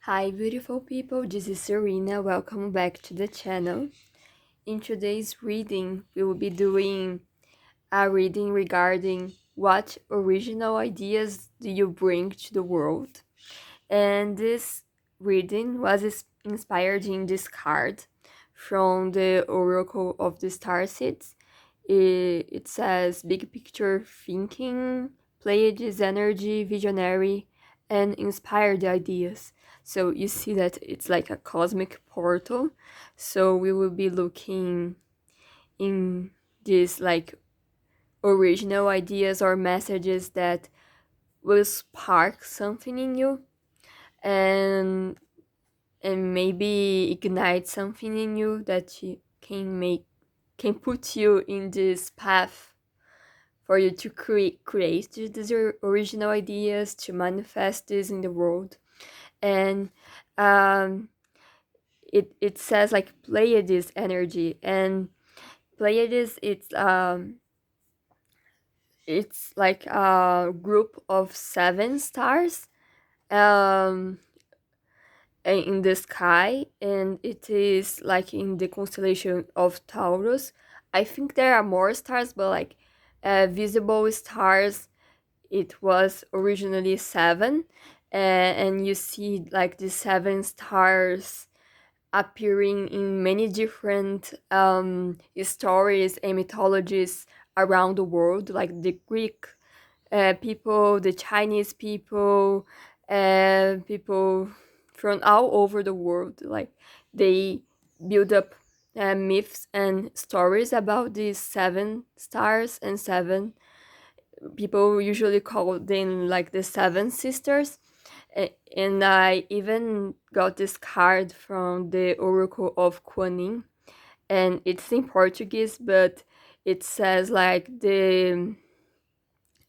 Hi, beautiful people. This is Serena. Welcome back to the channel. In today's reading, we will be doing a reading regarding what original ideas do you bring to the world. And this reading was inspired in this card from the Oracle of the Star Seeds. It says big picture thinking, Pleiades energy, visionary, and inspired ideas. So you see that it's like a cosmic portal. So we will be looking in these like original ideas or messages that will spark something in you and maybe ignite something in you that you can put you in this path for you to create these original ideas, to manifest this in the world. And um, it says like Pleiades energy, and Pleiades it's like a group of seven stars um in the sky, and it is like in the constellation of Taurus. I think there are more stars, but like visible stars, it was originally seven, and you see like the seven stars appearing in many different stories and mythologies around the world, like the Greek people, the Chinese people, people from all over the world. Like they build up myths and stories about these seven stars and seven people usually call them like the seven sisters. And I even got this card from the Oracle of Kuan Yin, and it's in Portuguese, but it says like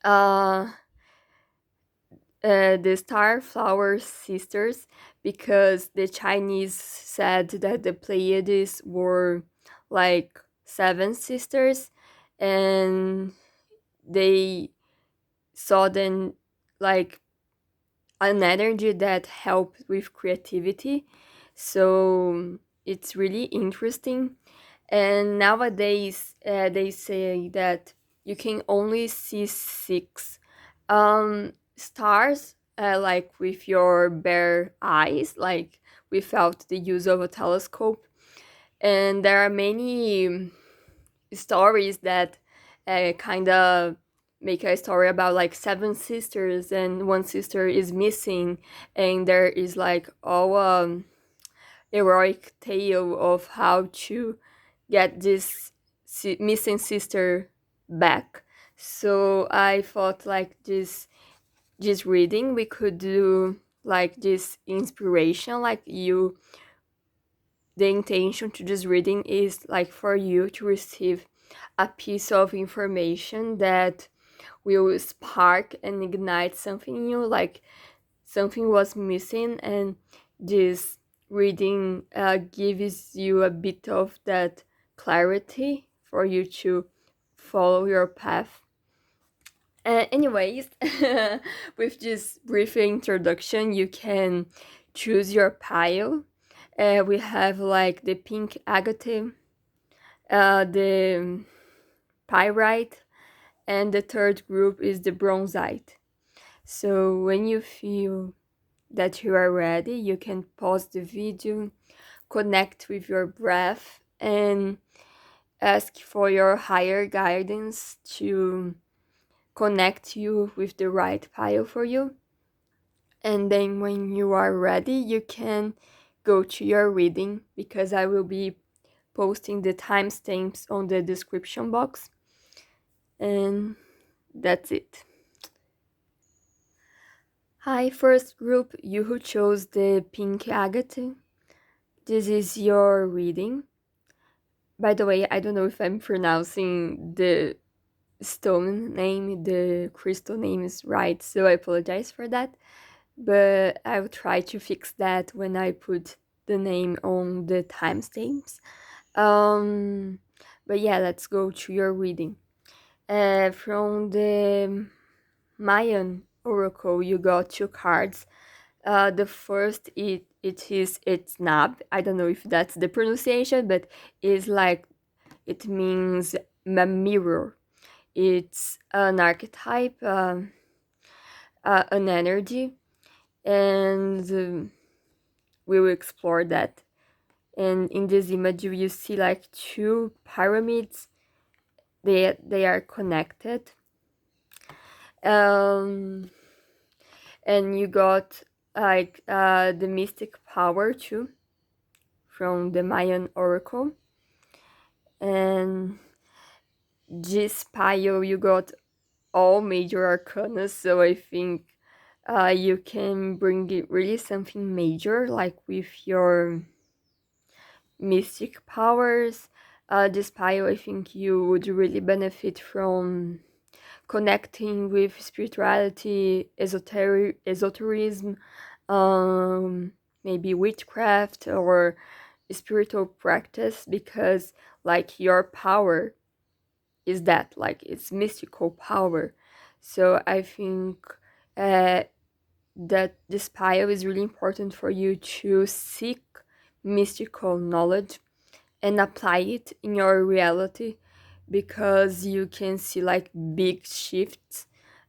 uh the Starflower Sisters, because the Chinese said that the Pleiades were like seven sisters, and they saw them like an energy that helped with creativity. So it's really interesting. And nowadays, they say that you can only see six stars, like with your bare eyes, like without the use of a telescope. And there are many stories that kind of make a story about like seven sisters and one sister is missing, and there is like all heroic tale of how to get this missing sister back. So I thought like this reading we could do like this inspiration, like you, the intention to this reading is like for you to receive a piece of information that will spark and ignite something in you, like something was missing, and this reading gives you a bit of that clarity for you to follow your path. Anyways, with this brief introduction, you can choose your pile. We have like the pink agate, the pyrite, and the third group is the bronzite. So when you feel that you are ready, you can pause the video, connect with your breath, and ask for your higher guidance to connect you with the right pile for you. And then when you are ready, you can go to your reading, because I will be posting the timestamps on the description box. And that's it. Hi, first group, you who chose the pink agate. This is your reading. By the way, I don't know if I'm pronouncing the stone name, the crystal name is right, so I apologize for that. But I will try to fix that when I put the name on the timestamps. Um, but yeah, let's go to your reading. From the Mayan Oracle, you got two cards. The first it is its nab. I don't know if that's the pronunciation, but is like it means mirror. It's an archetype, an energy, and we will explore that. And in this image, you see like two pyramids. They are connected. Um, and you got like the mystic power too from the Mayan oracle. And this pile you got all major arcana, so I think you can bring it really something major, like with your mystic powers. This pile, I think you would really benefit from connecting with spirituality, esotericism, um, maybe witchcraft or spiritual practice, because like your power is that, like it's mystical power. So I think uh, that this pile is really important for you to seek mystical knowledge and apply it in your reality, because you can see like big shifts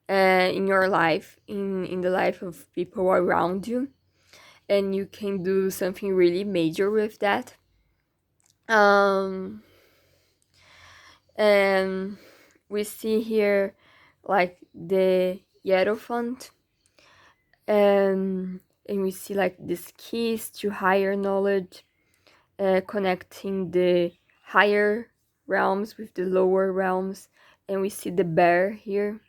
in your life, in the life of people around you, and you can do something really major with that. um and we see here like the Hierophant, and we see like these keys to higher knowledge, connecting the higher realms with the lower realms. And we see the bear here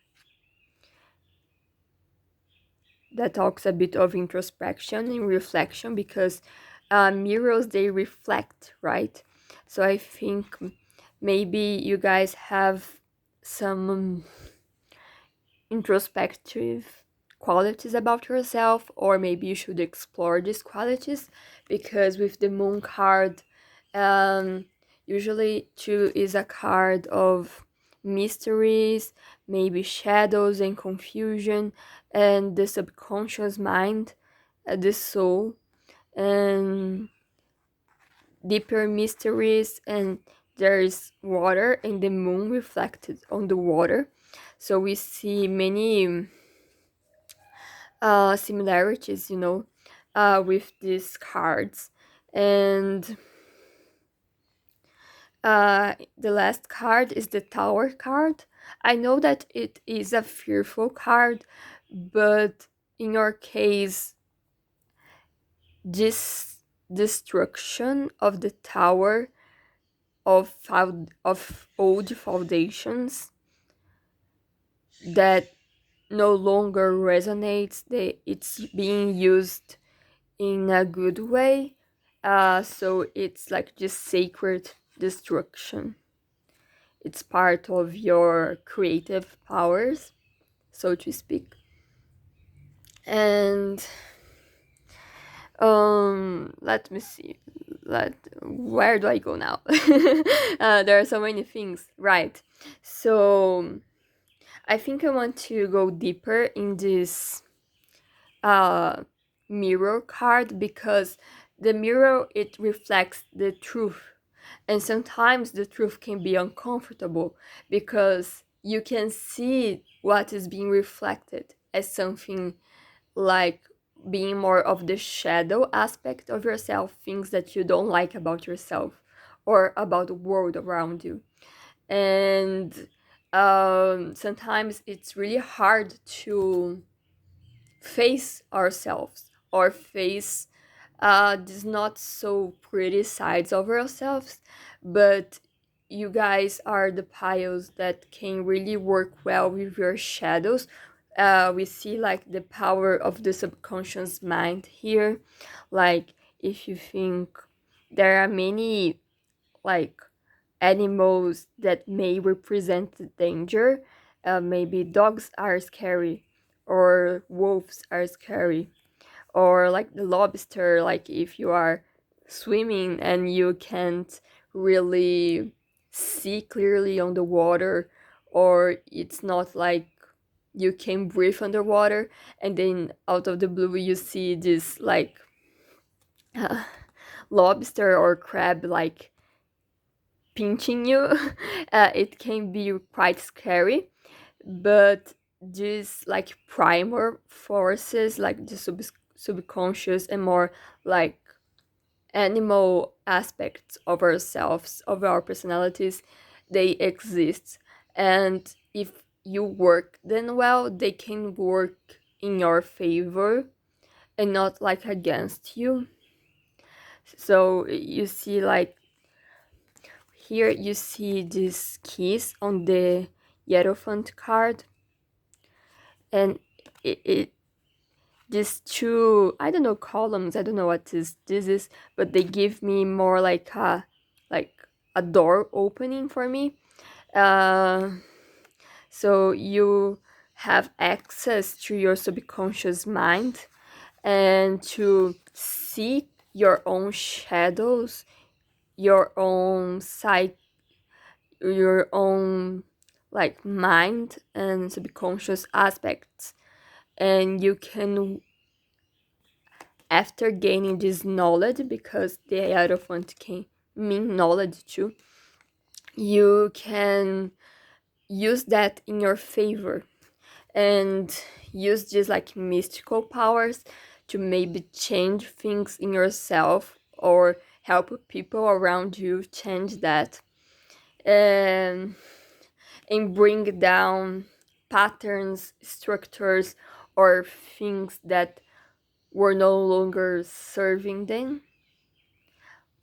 that talks a bit of introspection and reflection, because mirrors, they reflect, right? So I think maybe you guys have some introspective qualities about yourself, or maybe you should explore these qualities, because with the moon card, um, usually two is a card of mysteries, maybe shadows and confusion, and the subconscious mind, the soul, and deeper mysteries. And there's water and the moon reflected on the water, so we see many similarities, with these cards. And the last card is the Tower card. I know that it is a fearful card, but in your case, this destruction of the tower of old foundations that no longer resonates, it's being used in a good way. So it's like just sacred destruction. It's part of your creative powers, so to speak. And let me see. Where do I go now? There are so many things, right? So I think I want to go deeper in this uh mirror card, because the mirror, it reflects the truth, and sometimes the truth can be uncomfortable, because you can see what is being reflected as something like being more of the shadow aspect of yourself, things that you don't like about yourself or about the world around you. And sometimes it's really hard to face ourselves or face these not so pretty sides of ourselves. But you guys are the piles that can really work well with your shadows. We see like the power of the subconscious mind here. Like if you think there are many like animals that may represent the danger, maybe dogs are scary, or wolves are scary, or like the lobster, like if you are swimming and you can't really see clearly on the water, or it's not like you can breathe underwater, and then out of the blue you see this like lobster or crab like pinching you. It can be quite scary, but these like primal forces, like the subconscious and more like animal aspects of ourselves, of our personalities, they exist. And if you work them well, they can work in your favor and not like against you. So you see, like here, you see these keys on the Hierophant card, and it these two, I don't know, columns, I don't know what this is, but they give me more like a door opening for me. uh so you have access to your subconscious mind and to see your own shadows, your own psyche, your own like mind and subconscious aspects. And you can, after gaining this knowledge, because the hierophant can mean knowledge too, you can use that in your favor and use these like mystical powers to maybe change things in yourself or help people around you change that, and bring down patterns, structures, or things that were no longer serving them.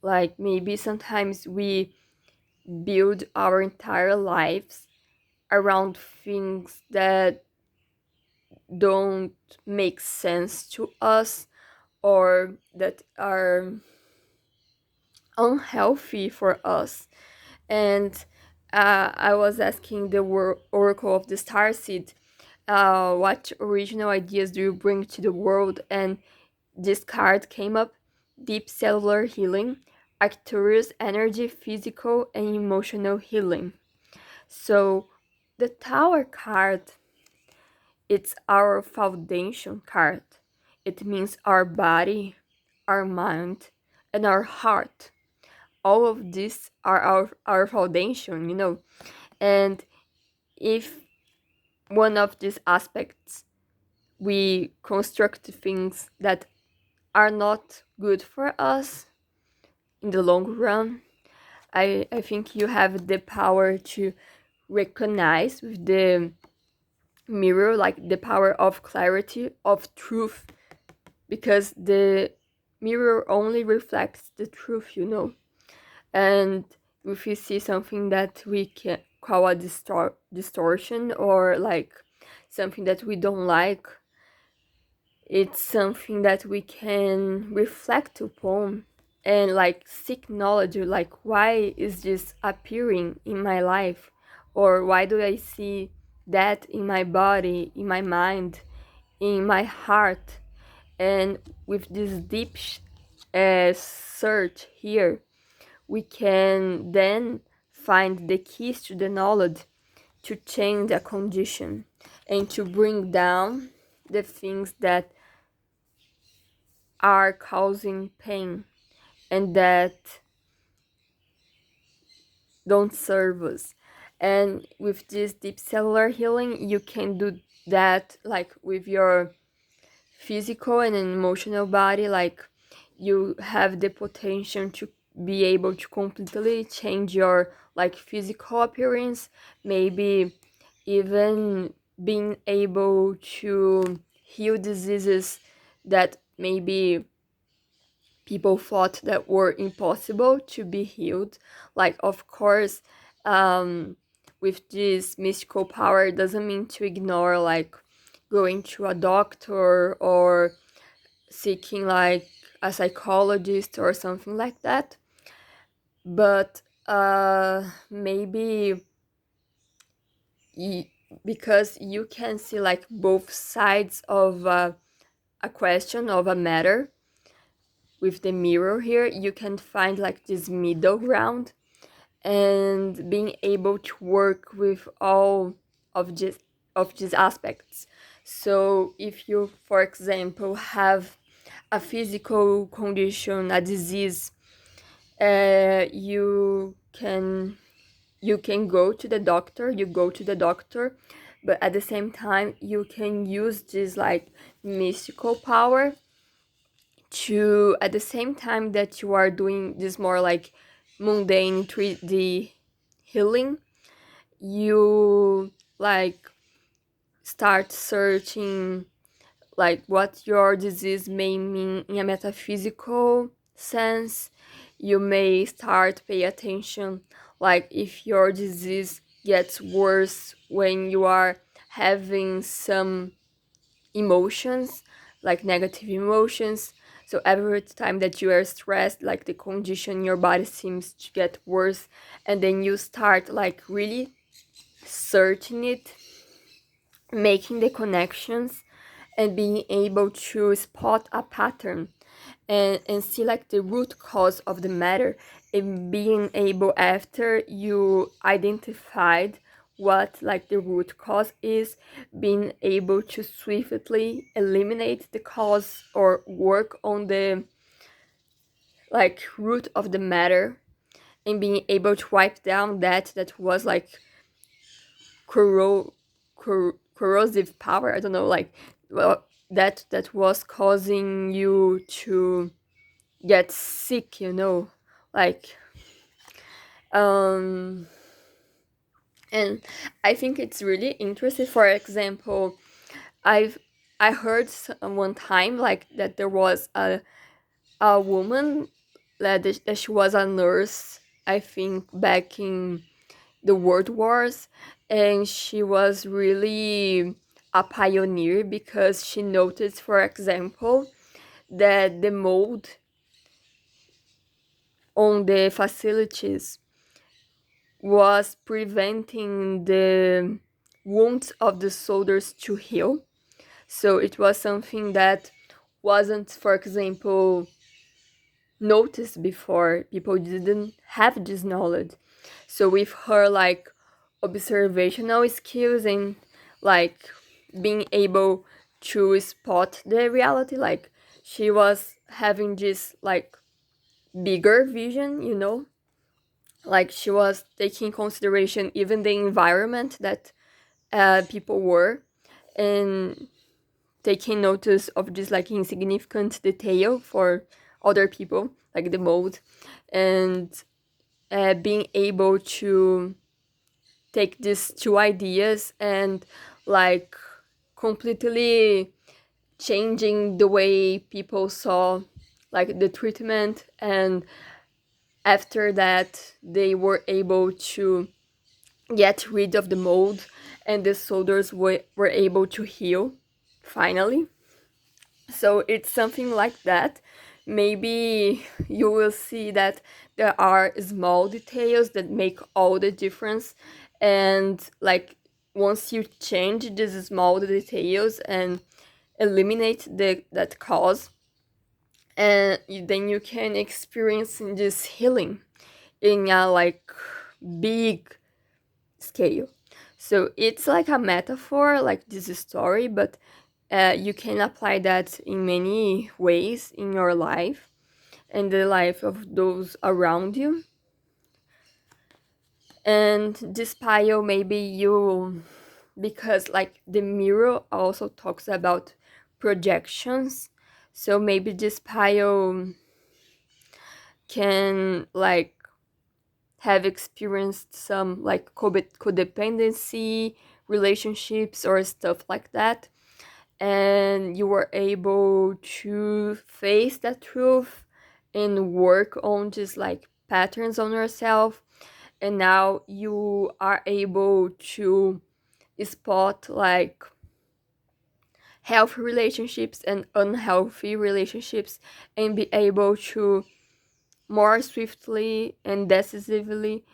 Like maybe sometimes we build our entire lives around things that don't make sense to us or that are unhealthy for us. And I was asking the Oracle of the Starseed, what original ideas do you bring to the world? And this card came up: deep cellular healing, Arcturus energy, physical and emotional healing. So the Tower card, it's our foundation card. It means our body, our mind, and our heart. All of these are our foundation, you know. And if one of these aspects we construct things that are not good for us in the long run, I think you have the power to recognize with the mirror, like the power of clarity, of truth, because the mirror only reflects the truth, you know. And if you see something that we can call a distortion, or like something that we don't like, it's something that we can reflect upon and like seek knowledge, like why is this appearing in my life, or why do I see that in my body, in my mind, in my heart. And with this deep search here, we can then find the keys to the knowledge to change a condition and to bring down the things that are causing pain and that don't serve us. And with this deep cellular healing, you can do that like with your physical and emotional body. Like you have the potential to be able to completely change your like physical appearance, maybe even being able to heal diseases that maybe people thought that were impossible to be healed. Like, of course, with this mystical power, doesn't mean to ignore like going to a doctor or seeking like a psychologist or something like that. But maybe because you can see like both sides of a question, of a matter. With the mirror here, you can find like this middle ground, and being able to work with all of of these aspects. So if you, for example, have a physical condition, a disease, you can go to the doctor, but at the same time you can use this like mystical power to, at the same time that you are doing this more like mundane 3D healing, you like start searching like what your disease may mean in a metaphysical sense. You may start pay attention like if your disease gets worse when you are having some emotions, like negative emotions. So every time that you are stressed, like the condition in your body seems to get worse, and then you start like really searching it, making the connections, and being able to spot a pattern and see like the root cause of the matter, and being able, after you identified what like the root cause is, being able to swiftly eliminate the cause or work on the like root of the matter, and being able to wipe down that was like corrosive power, I don't know, like, well, that was causing you to get sick, like, um and I think it's really interesting. For example, i've I heard one time like that there was a woman that she was a nurse, I think back in the world wars, and she was really a pioneer because she noticed, for example, that the mold on the facilities was preventing the wounds of the soldiers to heal. So it was something that wasn't, for example, noticed before. People didn't have this knowledge. So with her like observational skills and like being able to spot the reality, like she was having this like bigger vision, like she was taking consideration even the environment that people were, and taking notice of this like insignificant detail for other people, like the mold, and being able to take these two ideas and like completely changing the way people saw like the treatment. And after that they were able to get rid of the mold, and the soldiers were able to heal finally. So it's something like that. Maybe you will see that there are small details that make all the difference, and like once you change these small details and eliminate that cause, and then you can experience this healing in a like big scale. So it's like a metaphor, like this story, but you can apply that in many ways in your life and the life of those around you. And this pile, maybe you, because like the mirror also talks about projections, so maybe this pile can like have experienced some like codependency relationships or stuff like that, and you were able to face that truth and work on just like patterns on yourself, and now you are able to spot like healthy relationships and unhealthy relationships, and be able to more swiftly and decisively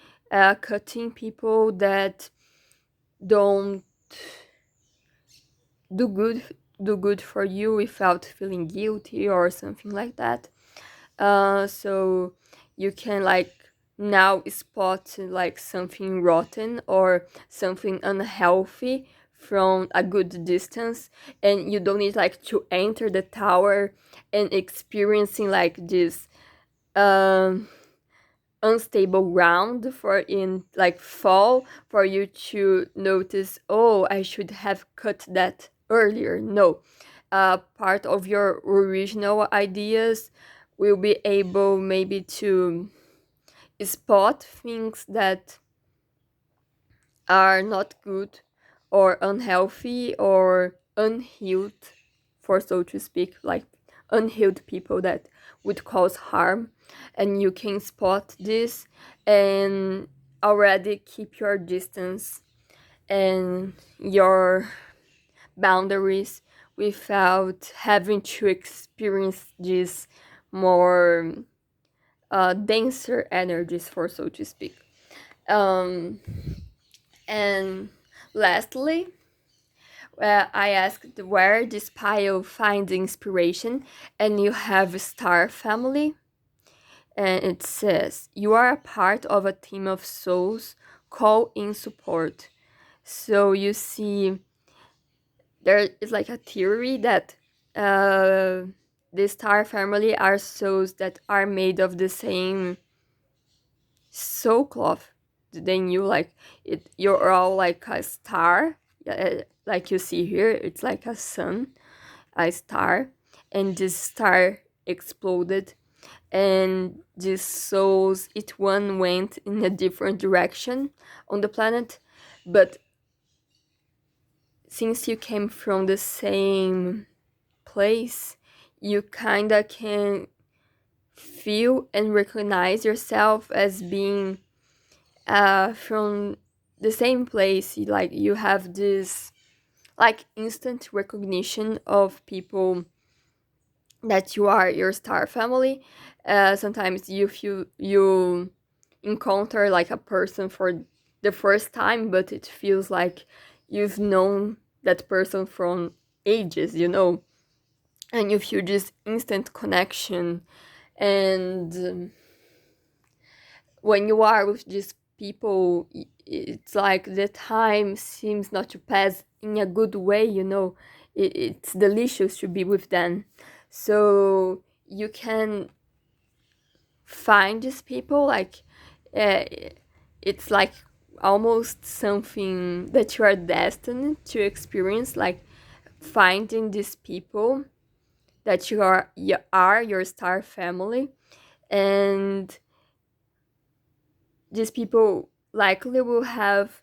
cutting people that don't do good do good for you without feeling guilty or something like that. So you can like now spot like something rotten or something unhealthy from a good distance, and you don't need like to enter the tower and experiencing like this um unstable ground for in like fall for you to notice, oh, I should have cut that earlier. No, part of your original ideas will be able maybe to spot things that are not good or unhealthy or unhealed, for so to speak, like unhealed people that would cause harm, and you can spot this and already keep your distance and your boundaries without having to experience these more denser energies, for so to speak. um, and lastly, I asked where this pile finds inspiration, and you have star family, and it says you are a part of a team of souls. Call in support. So you see, there is like a theory that uh, the star family are souls that are made of the same soul cloth than you. Like it, you're all like a star. Like you see here, it's like a sun, a star, and this star exploded, and these souls, each one went in a different direction on the planet, but since you came from the same place, you kinda can feel and recognize yourself as being from the same place. Like you have this like instant recognition of people that you are your star family. Sometimes you feel you encounter like a person for the first time, but it feels like you've known that person from ages, and you feel this instant connection. And when you are with these people, it's like the time seems not to pass in a good way, it's delicious to be with them. So you can find these people like uh, it's like almost something that you are destined to experience, like finding these people that you are your star family. And these people likely will have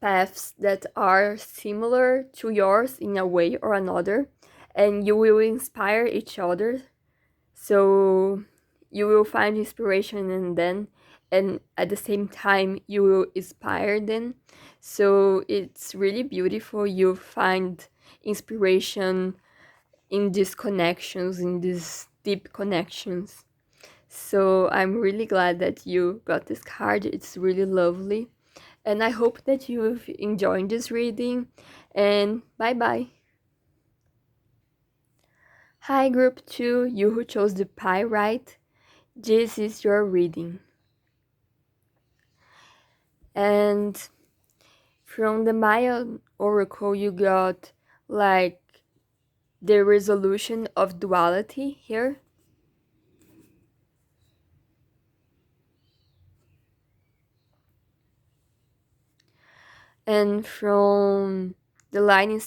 paths that are similar to yours in a way or another, and you will inspire each other. So you will find inspiration in them, and at the same time you will inspire them. So it's really beautiful. You find inspiration in these connections, in these deep connections. So I'm really glad that you got this card. It's really lovely, and I hope that you've enjoyed this reading, and bye bye. Hi, group 2, you who chose the Pyrite. This is your reading. And from the Maya Oracle, you got like the resolution of duality here. And from the Lightning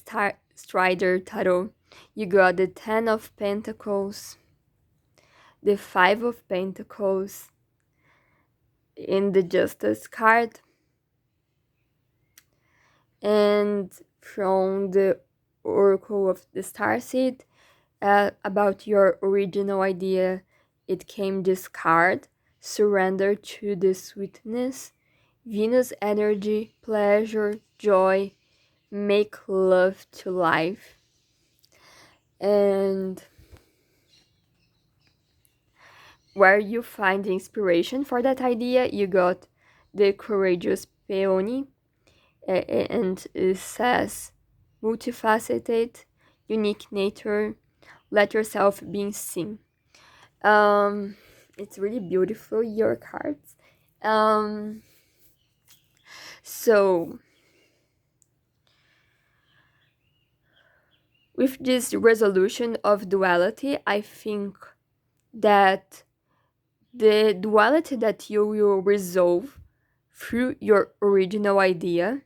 Strider Tarot, you got the Ten of Pentacles, the Five of Pentacles in the Justice card. And from the Oracle of the Starseed, about your original idea, it came this card: surrender to the sweetness, Venus energy, pleasure, joy, make love to life. And where you find the inspiration for that idea, you got the courageous peony, and it says multifaceted, unique nature, let yourself be seen. It's really beautiful, your cards. Um, so with this resolution of duality, I think that the duality that you will resolve through your original idea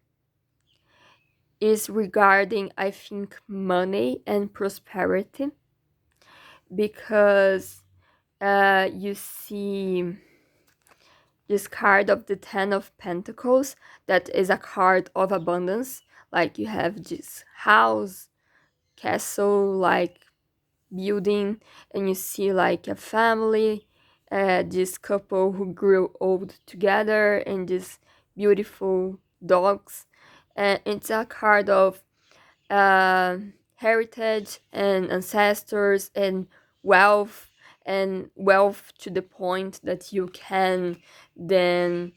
is regarding, I think, money and prosperity, because you see this card of the Ten of Pentacles, that is a card of abundance. Like you have this house, castle, like building, and you see like a family, this couple who grew old together, and these beautiful dogs. And it's a card of uh, heritage and ancestors and wealth to the point that you can then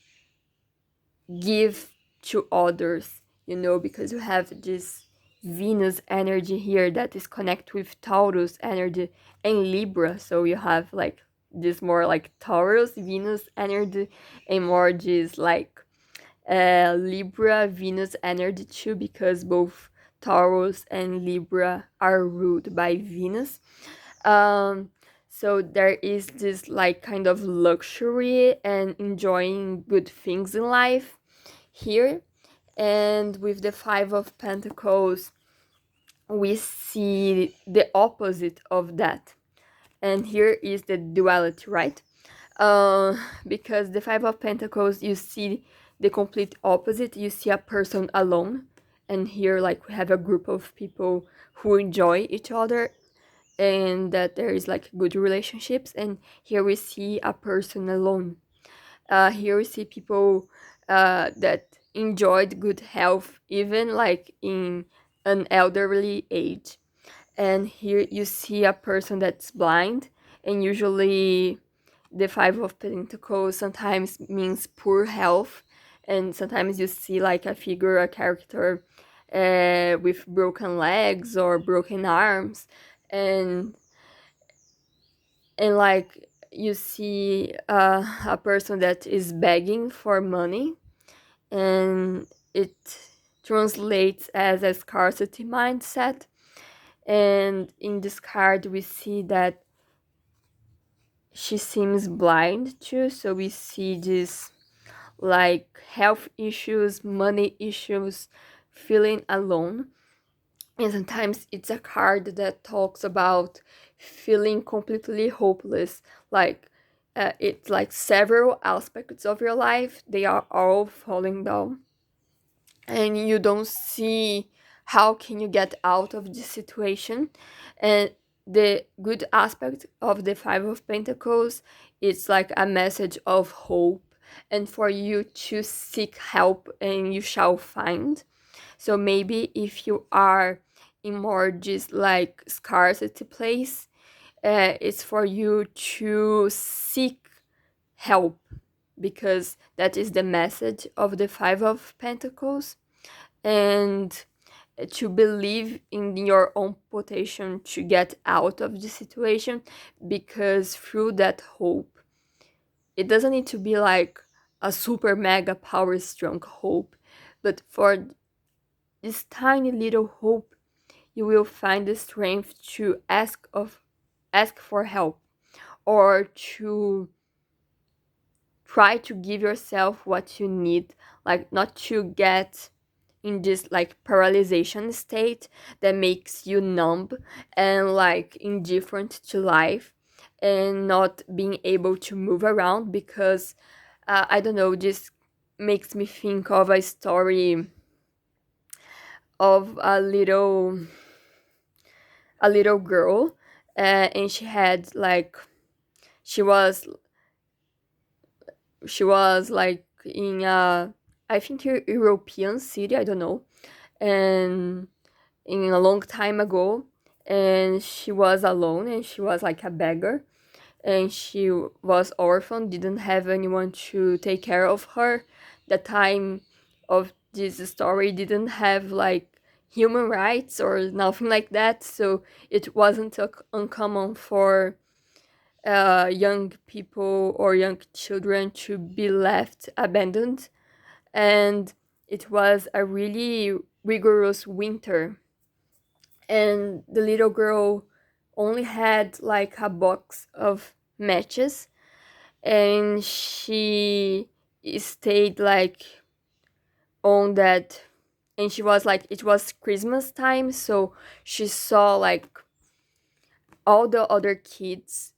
give to others, because you have this Venus energy here that is connected with Taurus energy and Libra. So you have like this more like Taurus Venus energy and more this like Libra Venus energy too, because both Taurus and Libra are ruled by Venus. Um, so there is this like kind of luxury and enjoying good things in life here. And with the Five of Pentacles, we see the opposite of that. And here is the duality, right? Uh, because the Five of Pentacles, you see the complete opposite. You see a person alone, and here like we have a group of people who enjoy each other and that there is like good relationships. And here we see a person alone. Here we see people that enjoyed good health even like in an elderly age. And here you see a person that's blind, and usually the Five of Pentacles sometimes means poor health, and sometimes you see like a figure, a character with broken legs or broken arms, and like you see a person that is begging for money, and it translates as a scarcity mindset. And in this card we see that she seems blind too, so we see this like health issues, money issues, feeling alone. And sometimes it's a card that talks about feeling completely hopeless, like it's like several aspects of your life, they are all falling down, and you don't see how can you get out of this situation. And the good aspect of the Five of Pentacles, it's like a message of hope, and for you to seek help and you shall find. So maybe if you are in more just like scarcity place, it's for you to seek help, because that is the message of the Five of Pentacles. And to believe in your own potential to get out of the situation, because through that hope, it doesn't need to be like a super mega power strong hope, but for this tiny little hope, you will find the strength to ask for help, or to try to give yourself what you need, like not to get in this like paralyzation state that makes you numb and like indifferent to life, and not being able to move around. Because I don't know, this makes me think of a story of a little girl, and she had like she was like in a, I think, European city, I don't know, and in a long time ago, and she was alone, and she was like a beggar, and she was orphaned, didn't have anyone to take care of her. The time of this story didn't have like human rights or nothing like that, so it wasn't uncommon for young people or young children to be left abandoned. And it was a really rigorous winter, and the little girl only had like a box of matches, and she stayed like on that, and she was like, it was Christmas time, so she saw like all the other kids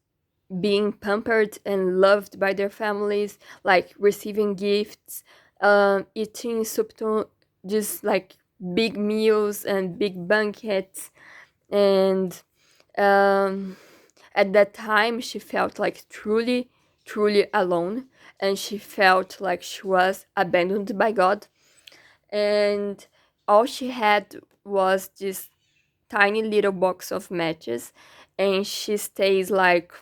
being pampered and loved by their families, like receiving gifts, eating just like big meals and big banquets. And um, at that time, she felt like truly, truly alone, and she felt like she was abandoned by God. And all she had was this tiny little box of matches, and she stays like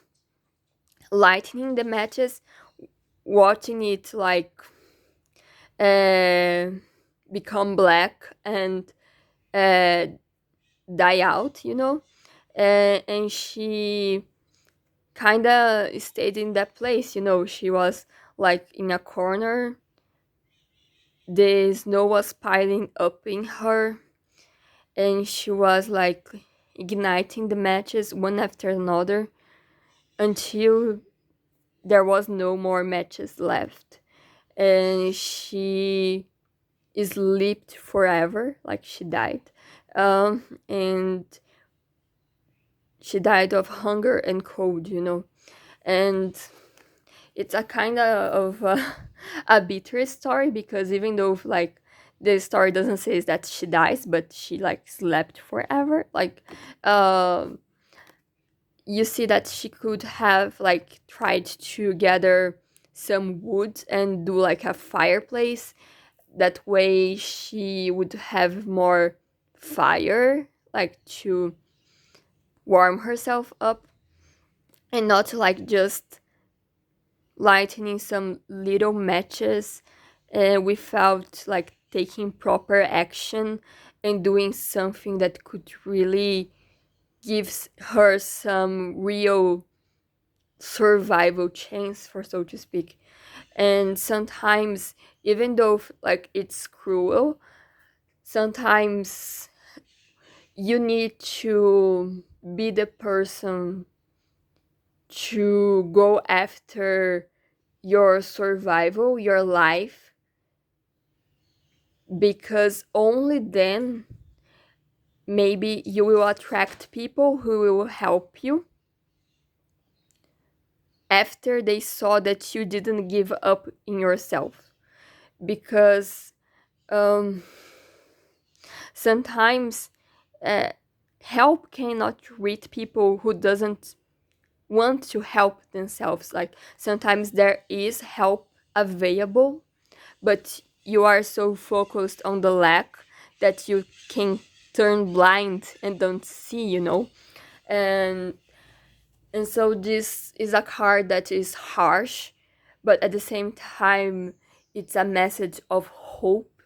lighting the matches, watching it like uh, become black and uh, die out, and she kind of stayed in that place. She was like in a corner. The snow was piling up in her, and she was like igniting the matches one after another until there was no more matches left, and she slept forever, like she died. And she died of hunger and cold, and it's a kind of a bitter story, because even though like the story doesn't say that she dies, but she like slept forever, like um you see that she could have like tried to gather some wood and do like a fireplace. That way she would have more fire, like to warm herself up, and not like just lighting some little matches without like taking proper action and doing something that could really gives her some real survival chance, for so to speak. And sometimes, even though like it's cruel, sometimes you need to be the person to go after your survival, your life, because only then maybe you will attract people who will help you after they saw that you didn't give up in yourself. Because um, sometimes uh, help cannot reach people who doesn't want to help themselves. Like sometimes there is help available, but you are so focused on the lack that you can turn blind and don't see, and so this is a card that is harsh, but at the same time it's a message of hope,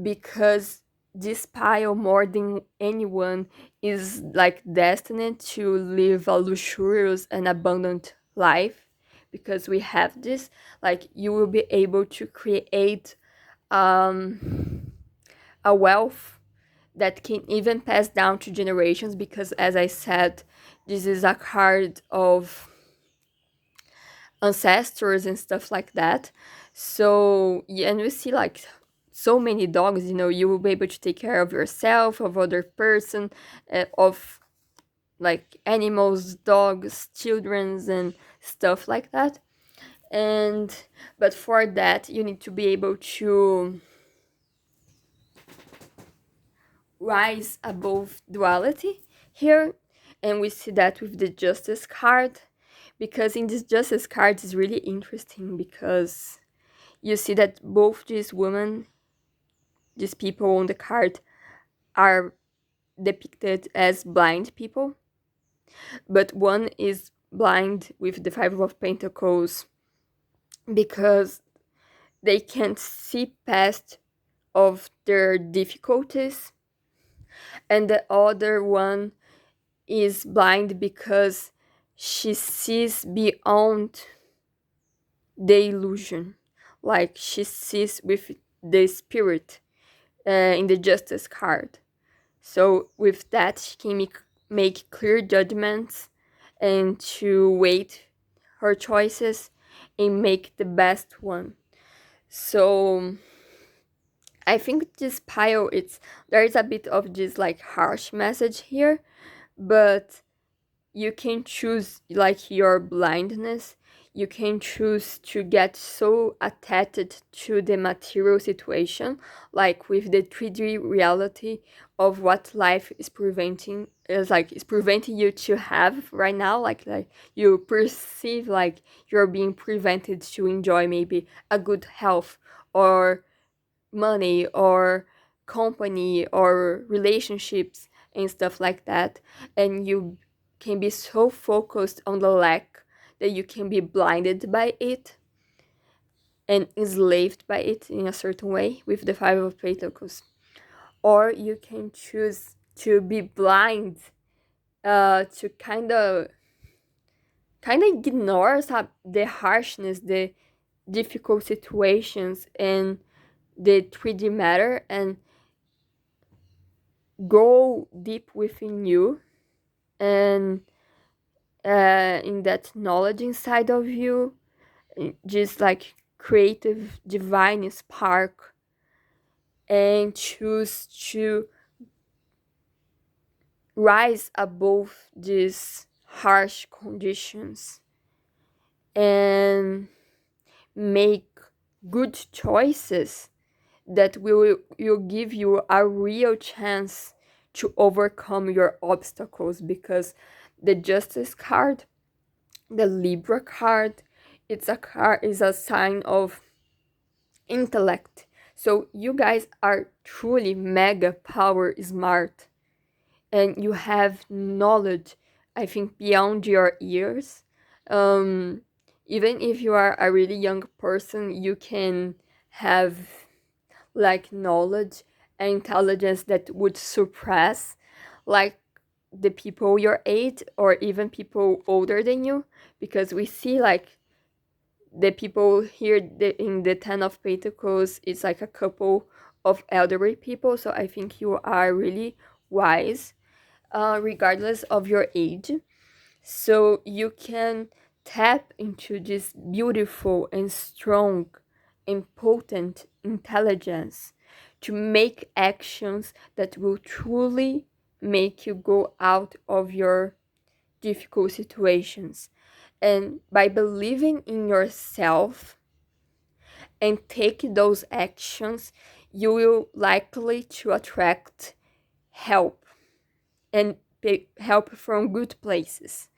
because this pile, more than anyone, is like destined to live a luxurious and abundant life, because we have this, like you will be able to create a wealth that can even pass down to generations, because as I said, this is a card of ancestors and stuff like that. So yeah, and we see like so many dogs, you will be able to take care of yourself, of other person, of like animals, dogs, children's, and stuff like that. And but for that you need to be able to rise above duality here. And we see that with the justice card, because in this justice card is really interesting, because you see that both these women, these people on the card, are depicted as blind people, but one is blind with the Five of Pentacles because they can't see past of their difficulties, and the other one is blind because she sees beyond the illusion, like she sees with the spirit in the justice card. So with that, she can make clear judgments and to weight her choices and make the best one. So I think this pile, there is a bit of this like harsh message here, but you can choose like your blindness. You can choose to get so attached to the material situation, like with the 3D reality of what life is preventing you to have right now, like you perceive like you're being prevented to enjoy maybe a good health or money or company or relationships and stuff like that, and you can be so focused on the lack that you can be blinded by it and enslaved by it in a certain way with the Five of Pentacles. Or you can choose to be blind, to kind of ignore the harshness, the difficult situations and the 3D matter, and go deep within you and in that knowledge inside of you, just like creative divine spark, and choose to rise above these harsh conditions and make good choices that will give you a real chance to overcome your obstacles, because the Justice card, the Libra card, is a sign of intellect. So you guys are truly mega power smart, and you have knowledge, I think, beyond your ears. um Even if you are a really young person, you can have like knowledge and intelligence that would surpass like the people your age or even people older than you, because we see like the people here in the Ten of Pentacles, it's like a couple of elderly people. So I think you are really wise, regardless of your age. So you can tap into this beautiful and strong and potent intelligence to make actions that will truly make you go out of your difficult situations. And by believing in yourself and take those actions, you will likely to attract help and help from good places,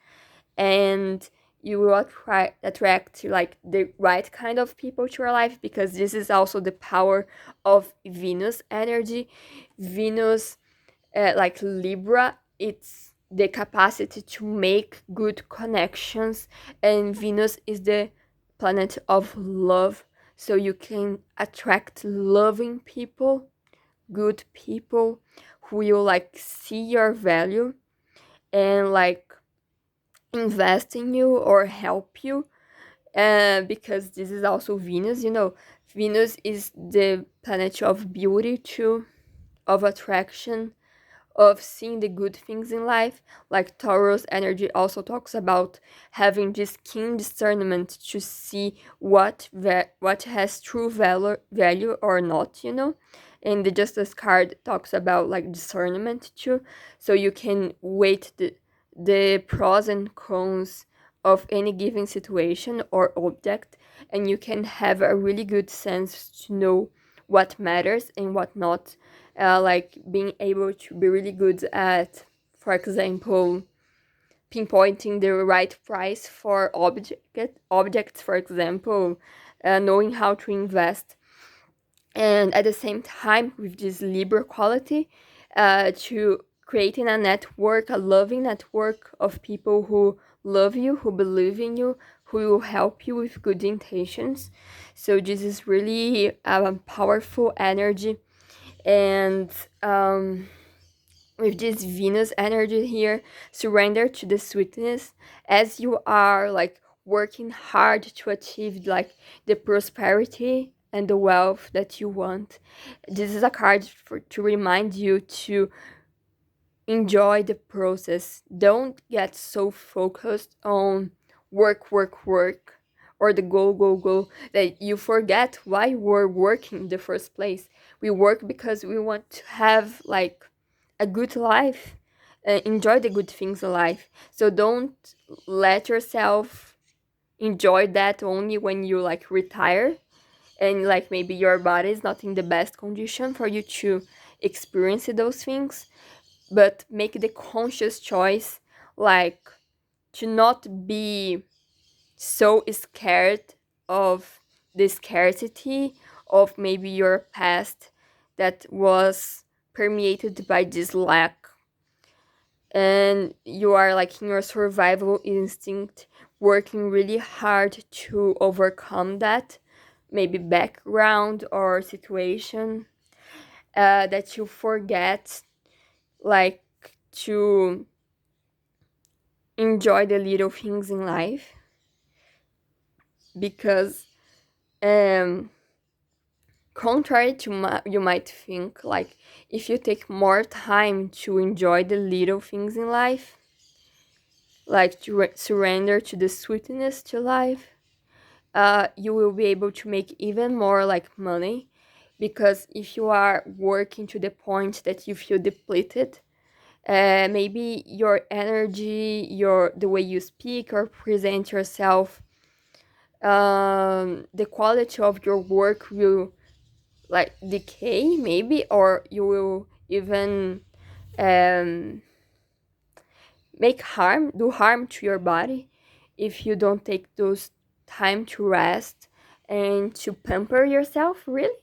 and you will attract like the right kind of people to your life, because this is also the power of Venus energy. Venus, like Libra, it's the capacity to make good connections, and Venus is the planet of love. So you can attract loving people, good people who will like see your value and like invest in you or help you, because this is also Venus. Venus is the planet of beauty too, of attraction, of seeing the good things in life. Like Taurus energy also talks about having this keen discernment to see what has true value or not, and the Justice card talks about like discernment too, so you can weight the pros and cons of any given situation or object, and you can have a really good sense to know what matters and what not. Like being able to be really good at, for example, pinpointing the right price for objects, for example, knowing how to invest, and at the same time with this Libra quality, to creating a network, a loving network of people who love you, who believe in you, who will help you with good intentions. So this is really a powerful energy. And with this Venus energy here, surrender to the sweetness as you are like working hard to achieve like the prosperity and the wealth that you want. This is a card to remind you to enjoy the process. Don't get so focused on work, work, work, or the go, go, go, that you forget why we're working in the first place. We work because we want to have like a good life, enjoy the good things in life. So don't let yourself enjoy that only when you like retire and like maybe your body is not in the best condition for you to experience those things, but make the conscious choice like to not be so scared of the scarcity of maybe your past that was permeated by this lack, and you are like in your survival instinct working really hard to overcome that maybe background or situation, that you forget like to enjoy the little things in life, because um contrary to you might think, like if you take more time to enjoy the little things in life, like to surrender to the sweetness to life, you will be able to make even more like money, because if you are working to the point that you feel depleted, maybe your energy, your the way you speak or present yourself, the quality of your work will like decay maybe, or you will even um, do harm to your body if you don't take those time to rest and to pamper yourself really.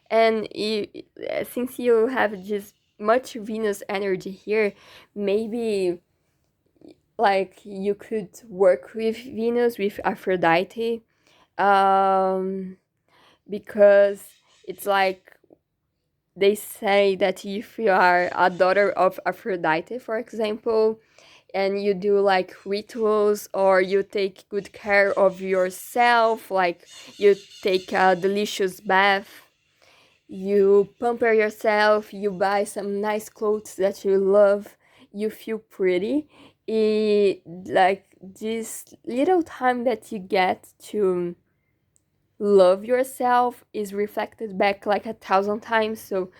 And since you have just much Venus energy here, maybe like you could work with Venus, with Aphrodite, um, because it's like they say that if you are a daughter of Aphrodite, for example, and you do like rituals or you take good care of yourself, like you take a delicious bath, you pamper yourself, you buy some nice clothes that you love, you feel pretty. Like this little time that you get to love yourself is reflected back like 1,000 times. So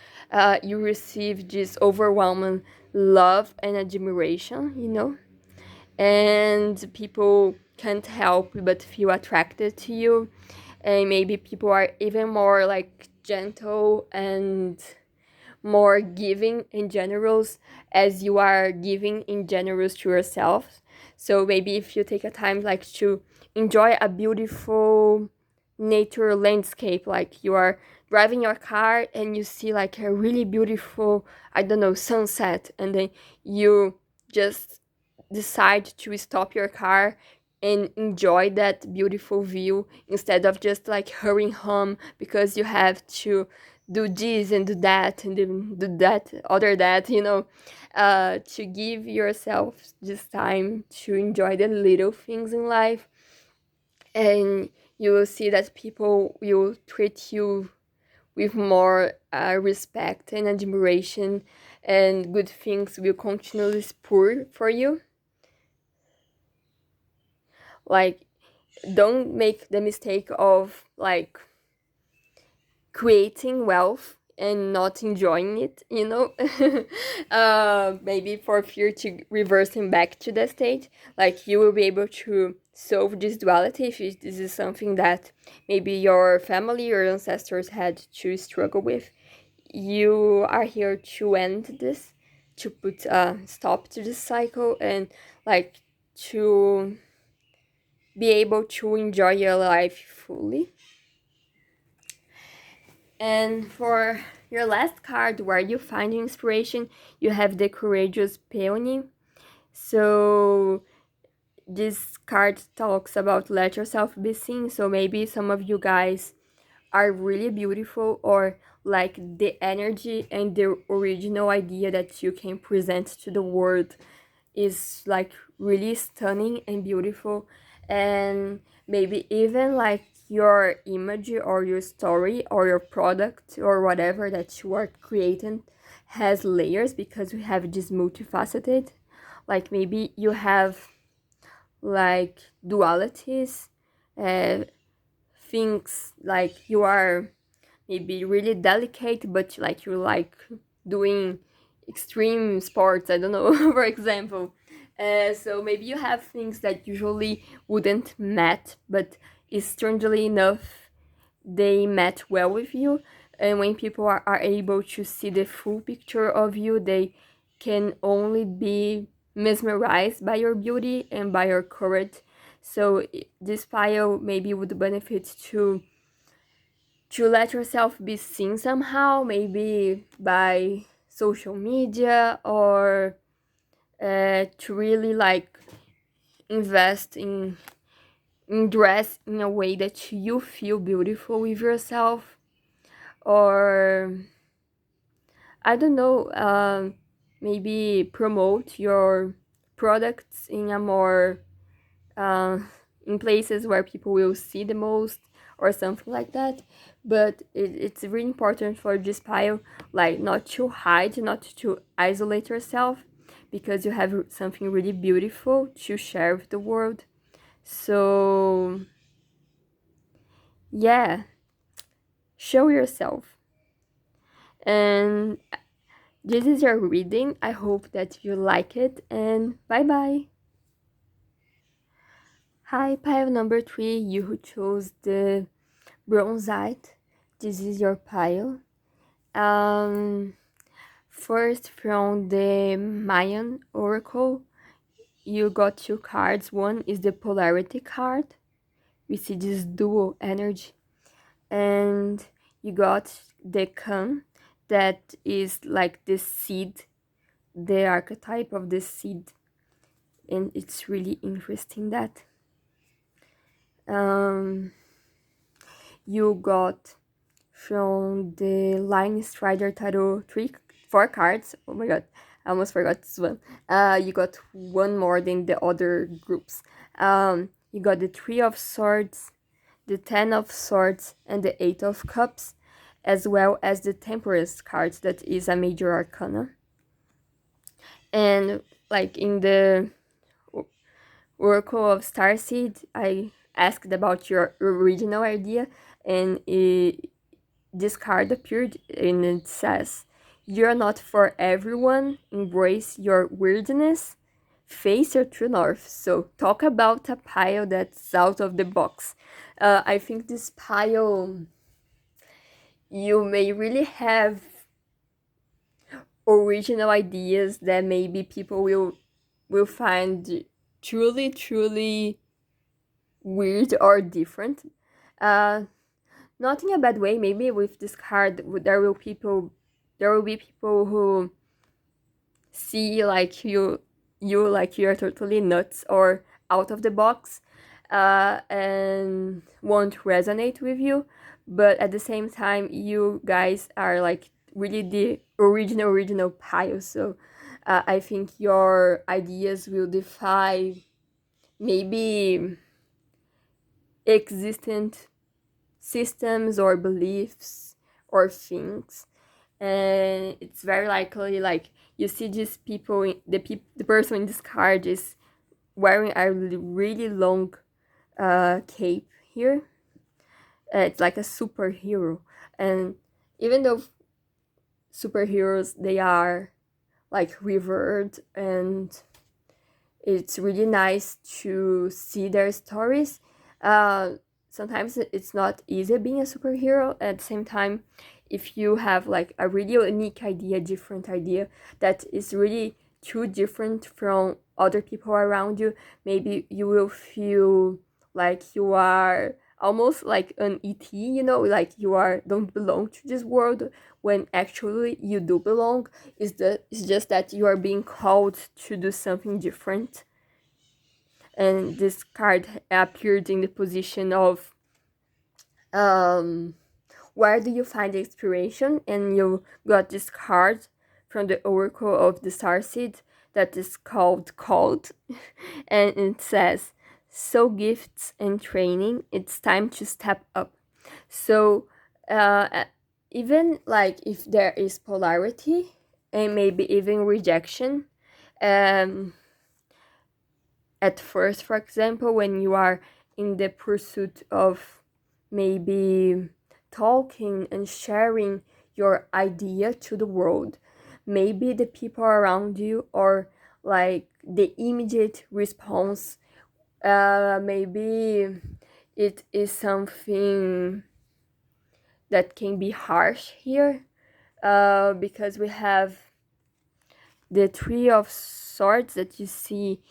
you receive this overwhelming love and admiration, and people can't help but feel attracted to you, and maybe people are even more like gentle and more giving and generous as you are giving and generous to yourself. So maybe if you take a time like to enjoy a beautiful nature landscape, like you are driving your car and you see like a really beautiful, I don't know, sunset, and then you just decide to stop your car and enjoy that beautiful view instead of just like hurrying home because you have to do this and do that and then do that other that, to give yourself this time to enjoy the little things in life, and you will see that people will treat you with more respect and admiration, and good things will continually pour for you. Like, don't make the mistake of like creating wealth and not enjoying it, maybe for fear to reversing back to the state. Like, you will be able to solve this duality if this is something that maybe your family or ancestors had to struggle with. You are here to end this, to put a stop to this cycle, and like to be able to enjoy your life fully. And for your last card, where you find inspiration, you have the Courageous Peony. So this card talks about let yourself be seen. So maybe some of you guys are really beautiful, or like the energy and the original idea that you can present to the world is like really stunning and beautiful. And maybe even like your image or your story or your product or whatever that you are creating has layers, because we have this multifaceted, like maybe you have like dualities, uh, things like you are maybe really delicate, but like you like doing extreme sports, I don't know, for example. So maybe you have things that usually wouldn't match, but strangely enough they match well with you. And when people are able to see the full picture of you, they can only be mesmerized by your beauty and by your courage. So this file maybe would benefit to let yourself be seen somehow, maybe by social media, or to really like invest in dress in a way that you feel beautiful with yourself, or I don't know, maybe promote your products in a more uh, in places where people will see the most, or something like that. But it's really important for this pile, like not to hide, not to isolate yourself, because you have something really beautiful to share with the world. So yeah, show yourself. And this is your reading. I hope that you like it, and bye bye. Hi, pile number 3, you who chose the Bronzite. This is your pile. Um, First, from the Mayan Oracle, you got 2 cards. One is the Polarity card. We see this dual energy. And you got the Kun, that is like the seed, the archetype of the seed. And it's really interesting that. You got from the Line Strider Tarot 4 cards. Oh my god, I almost forgot this one. You got one more than the other groups. You got the 3 of Swords, the 10 of Swords, and the 8 of Cups, as well as the Temperance card, that is a major arcana. And like in the Oracle of Starseed, I asked about your original idea, and this card appeared, and it says, "You're not for everyone, embrace your weirdness, face your true north." So talk about a pile that's out of the box. I think this pile, you may really have original ideas that maybe people will find truly weird or different. Uh, Not in a bad way. Maybe with this card, there will be people who see like you like you're totally nuts or out of the box, and won't resonate with you. But at the same time, you guys are like really the original pile. So I think your ideas will defy maybe existent systems or beliefs or things. And it's very likely like you see these people the person in this card is wearing a really long cape here. It's like a superhero. And even though superheroes, they are like revered, and it's really nice to see their stories. Uh, Sometimes it's not easy being a superhero. At the same time, if you have like a really unique idea, different idea that is really too different from other people around you, maybe you will feel like you are almost like an ET, like you are don't belong to this world, when actually you do belong. It's just that you are being called to do something different. And this card appeared in the position of where do you find the inspiration? And you got this card from the Oracle of the Starseed that is called and it says, So gifts and training, it's time to step up. So even like if there is polarity and maybe even rejection, um, at first, for example, when you are in the pursuit of maybe talking and sharing your idea to the world, maybe the people around you or like the immediate response, maybe it is something that can be harsh here, because we have the Three of Swords that you see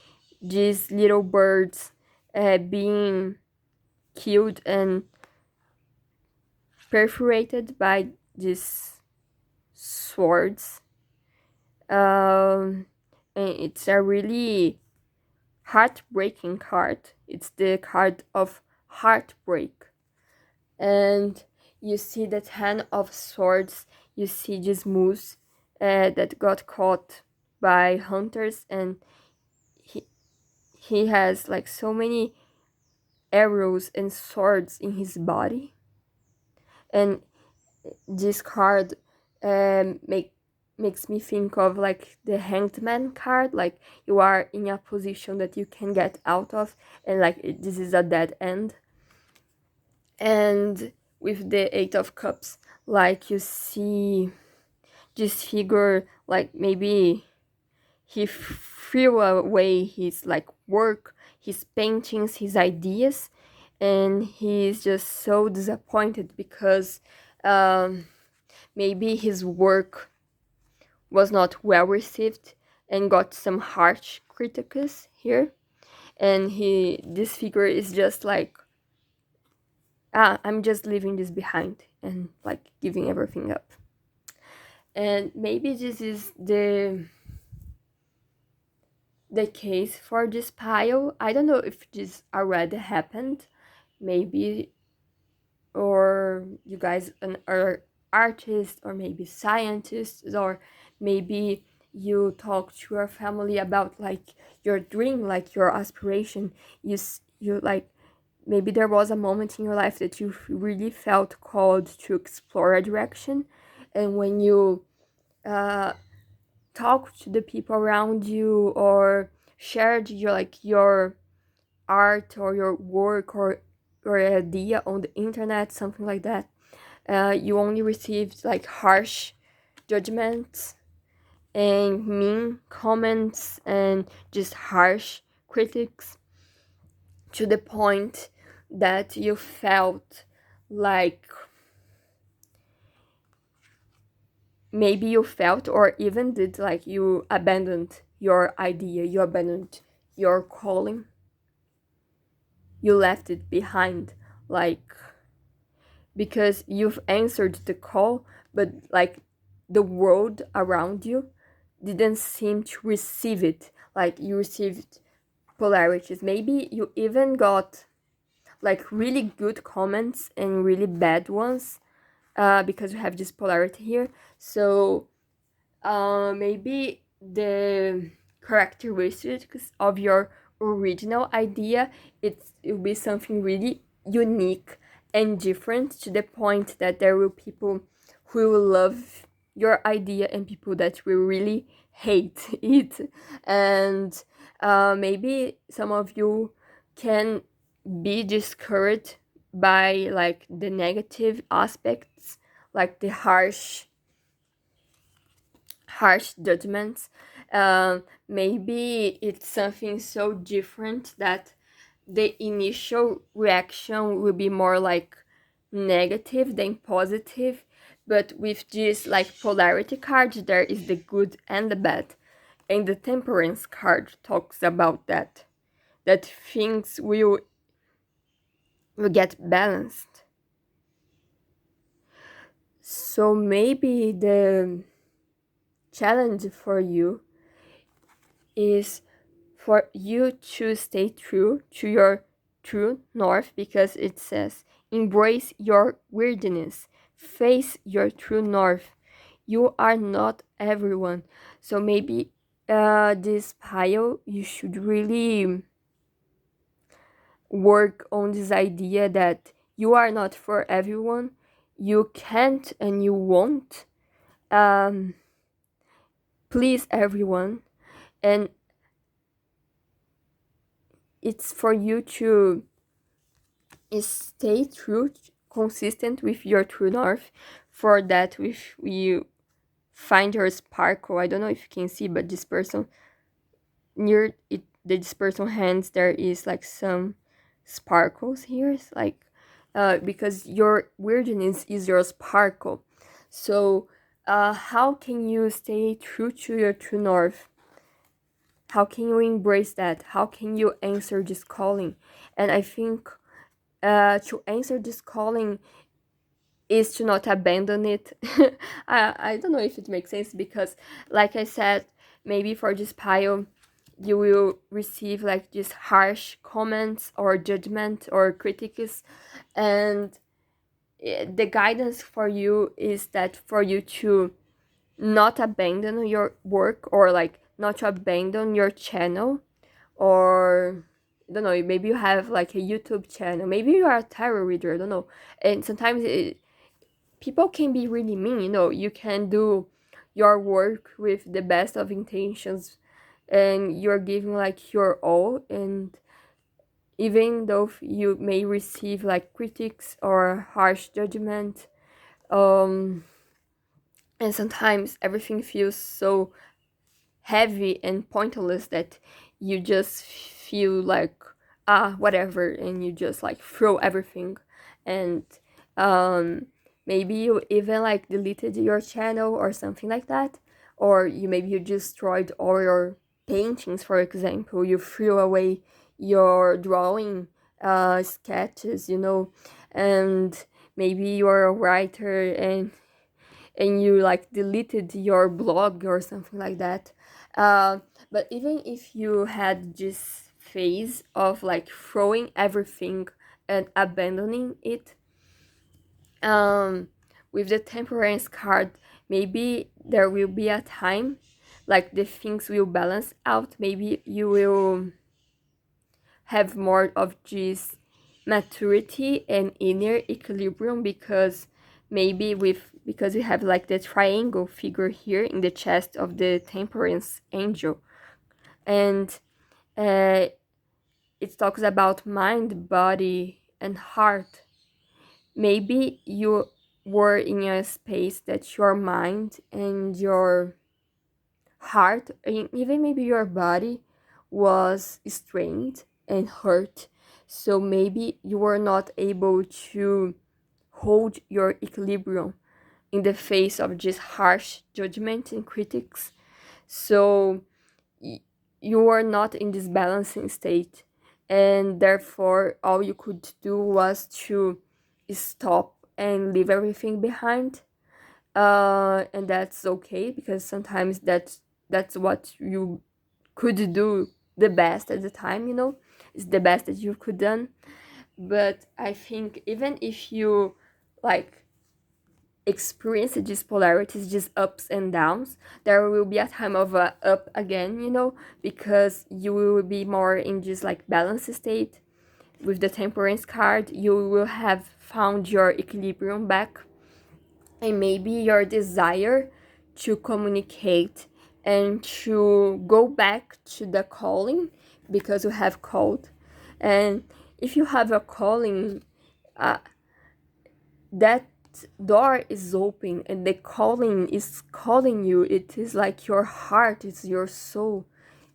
these little birds being killed and perforated by these swords. And it's a really heartbreaking card. It's the card of heartbreak. And you see the Ten of Swords, you see this moose that got caught by hunters, and he has like so many arrows and swords in his body. And this card makes me think of like the Hanged Man card, like you are in a position that you can get out of, and like this is a dead end. And with the Eight of Cups, like you see this figure, like maybe he threw away his like work, his paintings, his ideas, and he's just so disappointed because maybe his work was not well received and got some harsh critics here. And this figure is just like, I'm just leaving this behind and like giving everything up. And maybe this is the case for this pile. I don't know if this already happened, maybe, or you guys are artists or maybe scientists, or maybe you talk to your family about like your dream, like your aspiration. You like, maybe there was a moment in your life that you really felt called to explore a direction, and when you talk to the people around you or shared your art or your work or idea on the internet, something like that, you only received like harsh judgments and mean comments and just harsh critics, to the point that you felt like maybe you felt or even did like you abandoned your idea, you abandoned your calling, you left it behind, like because you've answered the call, but like the world around you didn't seem to receive it. Like you received polarities. Maybe you even got like really good comments and really bad ones, because you have this polarity here. So maybe the characteristics of your original idea, it will be something really unique and different, to the point that there will people who will love your idea and people that will really hate it. And maybe some of you can be discouraged by like the negative aspects, like the harsh judgments. Maybe it's something so different that the initial reaction will be more like negative than positive. But with this like polarity card, there is the good and the bad. And the temperance card talks about that things will get balanced. So maybe the challenge for you is for you to stay true to your true north, because it says embrace your weirdness, face your true north. You are not everyone. So maybe this pile, you should really work on this idea that you are not for everyone, you can't and you won't um, please everyone, and it's for you to stay true, consistent with your true north. For that, if you find your sparkle, I don't know if you can see, but this person near it, this person hands, there is like some sparkles here. It's like because your weirdness is your sparkle. So how can you stay true to your true north? How can you embrace that? How can you answer this calling? And I think to answer this calling is to not abandon it. I don't know if it makes sense, because like I said, maybe for this pile you will receive like these harsh comments or judgment or critiques, and the guidance for you is that for you to not abandon your work, or like not to abandon your channel, or I don't know, maybe you have like a YouTube channel, maybe you are a tarot reader, I don't know. And sometimes people can be really mean, you can do your work with the best of intentions, and you're giving like your all, and even though you may receive like critics or harsh judgment, um and sometimes everything feels so heavy and pointless that you just feel like whatever, and you just like throw everything. And um maybe you even like deleted your channel or something like that, or maybe you destroyed all your paintings, for example, you threw away your drawing sketches, and maybe you're a writer, and you like deleted your blog or something like that. But even if you had this phase of like throwing everything and abandoning it, um, with the temperance card, maybe there will be a time like the things will balance out. Maybe you will have more of this maturity and inner equilibrium, because maybe because we have like the triangle figure here in the chest of the temperance angel, and uh, it talks about mind, body, and heart. Maybe you were in a space that your mind and your heart, and even maybe your body, was strained and hurt. So maybe you were not able to hold your equilibrium in the face of just harsh judgment and critics. So you were not in this balancing state, and therefore all you could do was to stop and leave everything behind. And that's okay, because sometimes that's what you could do the best at the time, it's the best that you could done. But I think even if you like experience these polarities, just ups and downs, there will be a time of up again, because you will be more in just like balance state. With the temperance card, you will have found your equilibrium back, and maybe your desire to communicate and to go back to the calling, because you have called. And if you have a calling, uh, that door is open, and the calling is calling you. It is like your heart, it's your soul,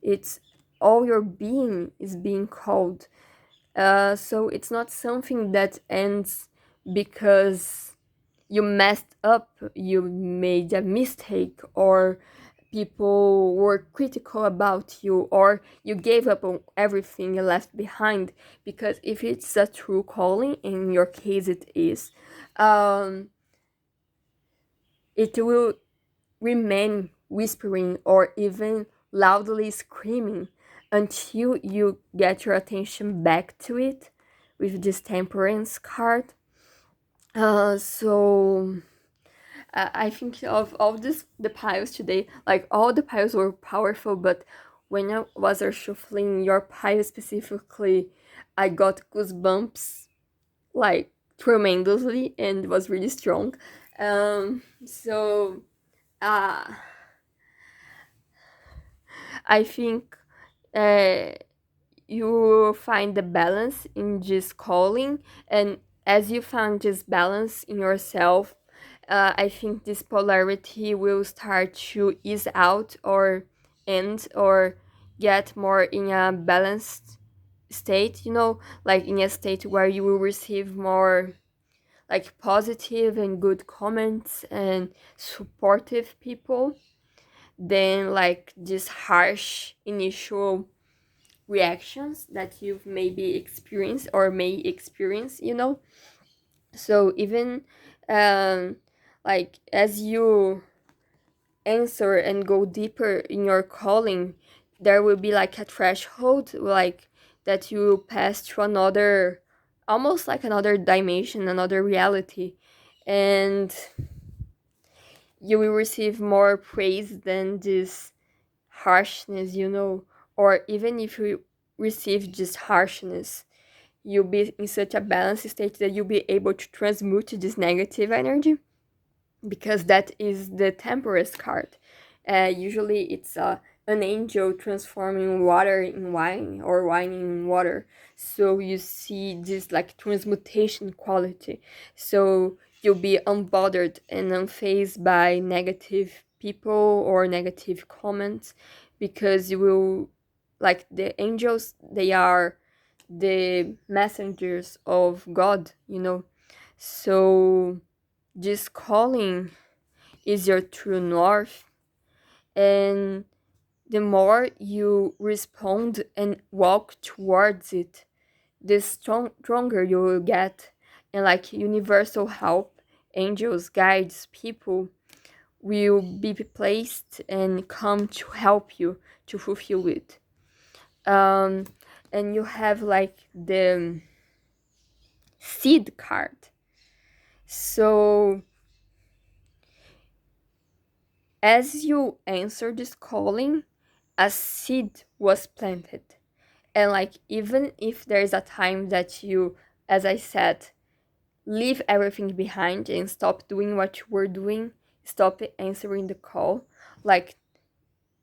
it's all your being is being called. So it's not something that ends because you messed up, you made a mistake, or people were critical about you, or you gave up on everything you left behind. Because if it's a true calling, in your case it is, um, it will remain whispering or even loudly screaming until you get your attention back to it with this temperance card. So I think of all the piles today, like all the piles were powerful, but when I was shuffling your pile specifically, I got goosebumps like tremendously, and it was really strong. So uh, I think uh, you will find the balance in just calling, and as you find this balance in yourself, I think this polarity will start to ease out or end or get more in a balanced state, like in a state where you will receive more like positive and good comments and supportive people than like these harsh initial reactions that you've maybe experienced or may experience. So even um like as you answer and go deeper in your calling, there will be like a threshold, like that you pass to another, almost like another dimension, another reality, and you will receive more praise than this harshness. Or even if you receive this harshness, you'll be in such a balanced state that you'll be able to transmute this negative energy, because that is the Temperance card. Usually it's an angel transforming water in wine or wine in water. So you see this like transmutation quality. So you'll be unbothered and unfazed by negative people or negative comments, because you will, like, the angels, they are the messengers of God. So this calling is your true north, and the more you respond and walk towards it, the stronger you will get. And like universal help, angels, guides, people will be placed and come to help you to fulfill it. um and you have like the seed card. So as you answer this calling, a seed was planted. And like, even if there's a time that you, as I said, leave everything behind and stop doing what you were doing, stop answering the call, like,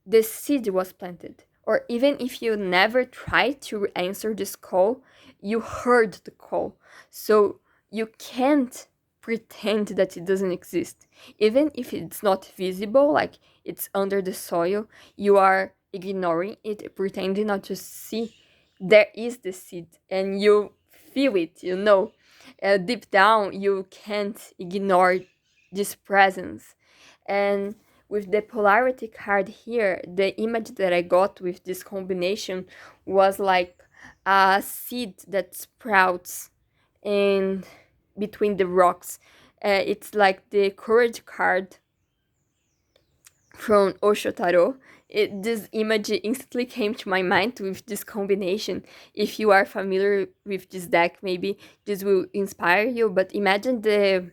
the seed was planted. Or even if you never tried to answer this call, you heard the call. So you can't pretend that it doesn't exist. Even if it's not visible, like it's under the soil, you are ignoring it, pretending not to see. There is the seed, and you feel it. Deep down, you can't ignore this presence. And with the polarity card here, the image that I got with this combination was like a seed that sprouts in between the rocks. It's like the courage card from Osho Taro. This image instantly came to my mind with this combination. If you are familiar with this deck, maybe this will inspire you. But imagine the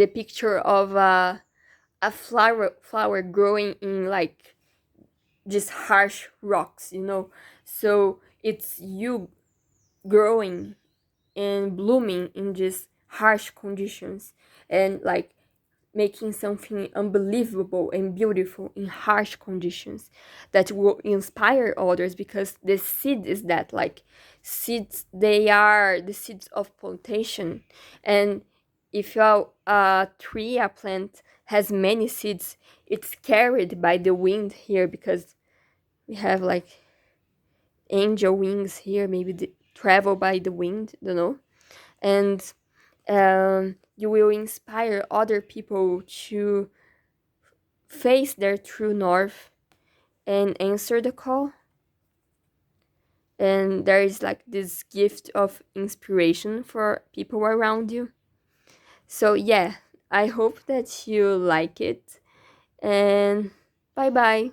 picture of a flower growing in like just harsh rocks. So it's you growing and blooming in just harsh conditions, and like making something unbelievable and beautiful in harsh conditions that will inspire others, because the seed is that, like, seeds, they are the seeds of plantation. And if a tree, a plant has many seeds, it's carried by the wind here, because we have like angel wings here, maybe travel by the wind, don't know. And you will inspire other people to face their true north and answer the call. And there is like this gift of inspiration for people around you. So yeah, I hope that you like it, and bye bye.